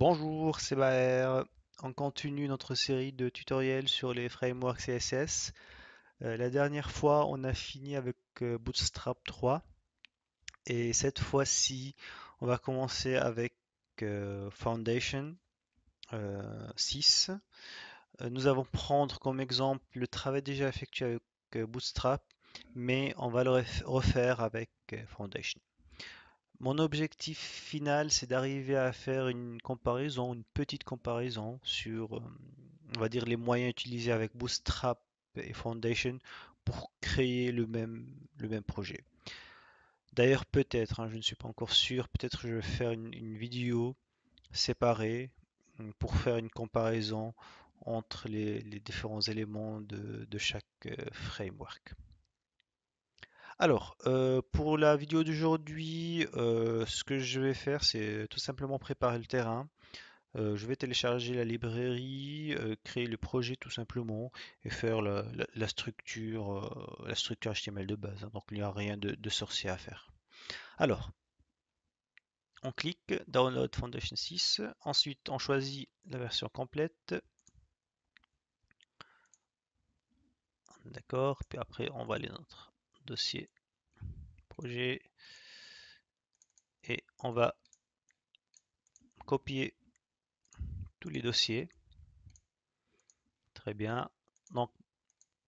Bonjour, c'est Baer. On continue notre série de tutoriels sur les frameworks CSS. La dernière fois, on a fini avec Bootstrap 3 et cette fois-ci, on va commencer avec Foundation 6. Nous allons prendre comme exemple le travail déjà effectué avec Bootstrap, mais on va le refaire avec Foundation. Mon objectif final, c'est d'arriver à faire une comparaison, une petite comparaison sur, on va dire, les moyens utilisés avec Bootstrap et Foundation pour créer le même projet. D'ailleurs, peut-être, hein, je ne suis pas encore sûr, peut-être que je vais faire une vidéo séparée pour faire une comparaison entre les différents éléments de chaque framework. Alors, pour la vidéo d'aujourd'hui, ce que je vais faire, c'est tout simplement préparer le terrain. Je vais télécharger la librairie, créer le projet tout simplement et faire la structure HTML de base, hein. Donc, il n'y a rien de sorcier à faire. Alors, on clique Download Foundation 6. Ensuite, on choisit la version complète. D'accord. Puis après, on va aller dans notre dossier projet et on va copier tous les dossiers. Très bien. Donc,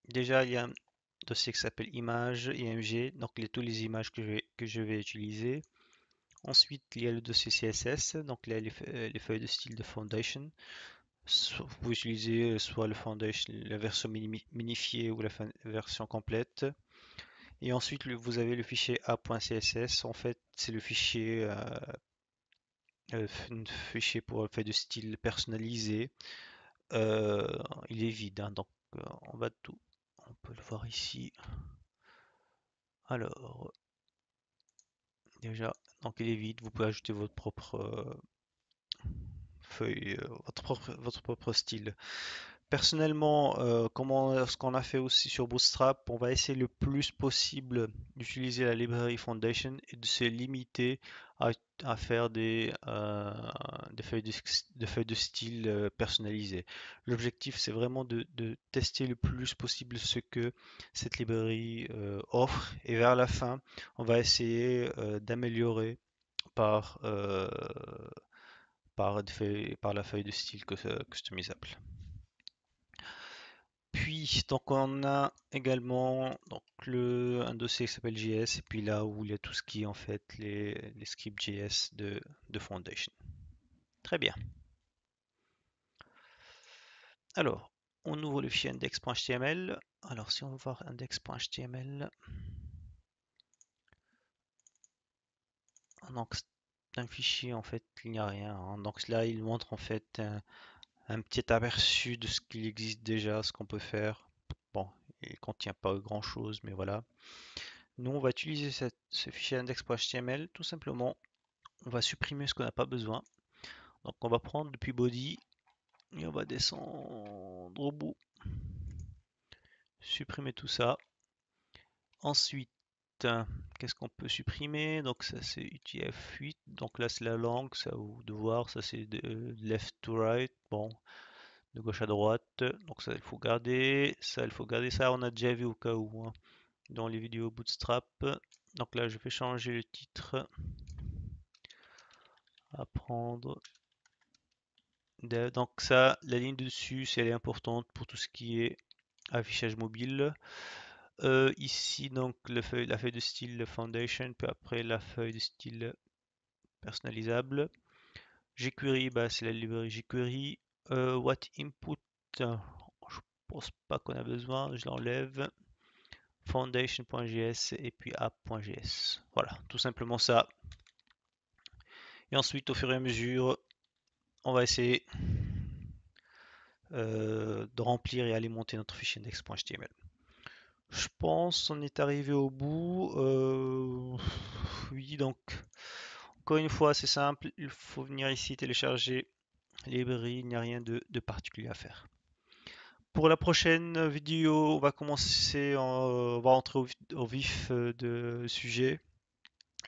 déjà, il y a un dossier qui s'appelle images, IMG, donc toutes les images que je vais utiliser. Ensuite, il y a le dossier CSS, donc là, les feuilles de style de Foundation. Vous pouvez utiliser soit le Foundation, la version minifiée ou la version complète. Et ensuite, vous avez le fichier a.css. En fait, c'est le fichier pour le fait de style personnalisé. Euh, il est vide, hein, donc on peut le voir ici. Alors, déjà, donc il est vide, vous pouvez ajouter votre propre feuille, votre propre style. Personnellement, ce qu'on a fait aussi sur Bootstrap, on va essayer le plus possible d'utiliser la librairie Foundation et de se limiter à, à faire des feuilles de style personnalisées. L'objectif, c'est vraiment de tester le plus possible ce que cette librairie offre et vers la fin, on va essayer d'améliorer par, euh, par la feuille de style customisable. Puis, donc on a également donc un dossier qui s'appelle JS, et puis là où il y a tout ce qui est en fait les scripts JS de Foundation. Très bien. Alors, on ouvre le fichier index.html. Alors, si on veut voir index.html, donc c'est un fichier en fait, il n'y a rien, hein. Donc là, il montre en fait un petit aperçu de ce qu'il existe déjà, ce qu'on peut faire. Bon, il ne contient pas grand-chose, mais voilà. Nous, on va utiliser ce fichier index.html. Tout simplement, on va supprimer ce qu'on n'a pas besoin. Donc, on va prendre depuis body et on va descendre au bout. Supprimer tout ça. Ensuite, qu'est-ce qu'on peut supprimer? Donc, ça, c'est UTF-8. Donc, là, c'est la langue. Ça, vous de voir. Ça, c'est de left to right. Bon, de gauche à droite. Donc, ça, il faut garder. Ça, il faut garder ça. On a déjà vu au cas où, hein, dans les vidéos Bootstrap. Donc là, je vais changer le titre. Apprendre. Donc ça, la ligne dessus, c'est elle est importante pour tout ce qui est affichage mobile. Ici, donc la feuille de style Foundation, puis après la feuille de style personnalisable. jQuery, bah, c'est la librairie jQuery. What input, je pense pas qu'on a besoin, je l'enlève. Foundation.js et puis app.js. Voilà, tout simplement ça. Et ensuite, au fur et à mesure, on va essayer de remplir et alimenter notre fichier index.html. Je pense on est arrivé au bout. Oui, donc encore une fois, c'est simple. Il faut venir ici télécharger les librairies. Il n'y a rien de particulier à faire. Pour la prochaine vidéo, on va on va entrer au vif de sujet.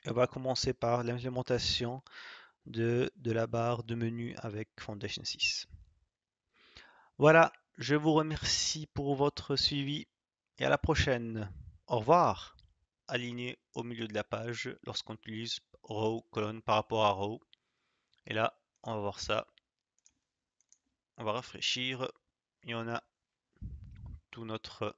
On va commencer par l'implémentation de la barre de menu avec Foundation 6. Voilà, je vous remercie pour votre suivi et à la prochaine. Au revoir. Aligné au milieu de la page lorsqu'on utilise row, colonne par rapport à row. Et là, on va voir ça. On va rafraîchir et on a tout notre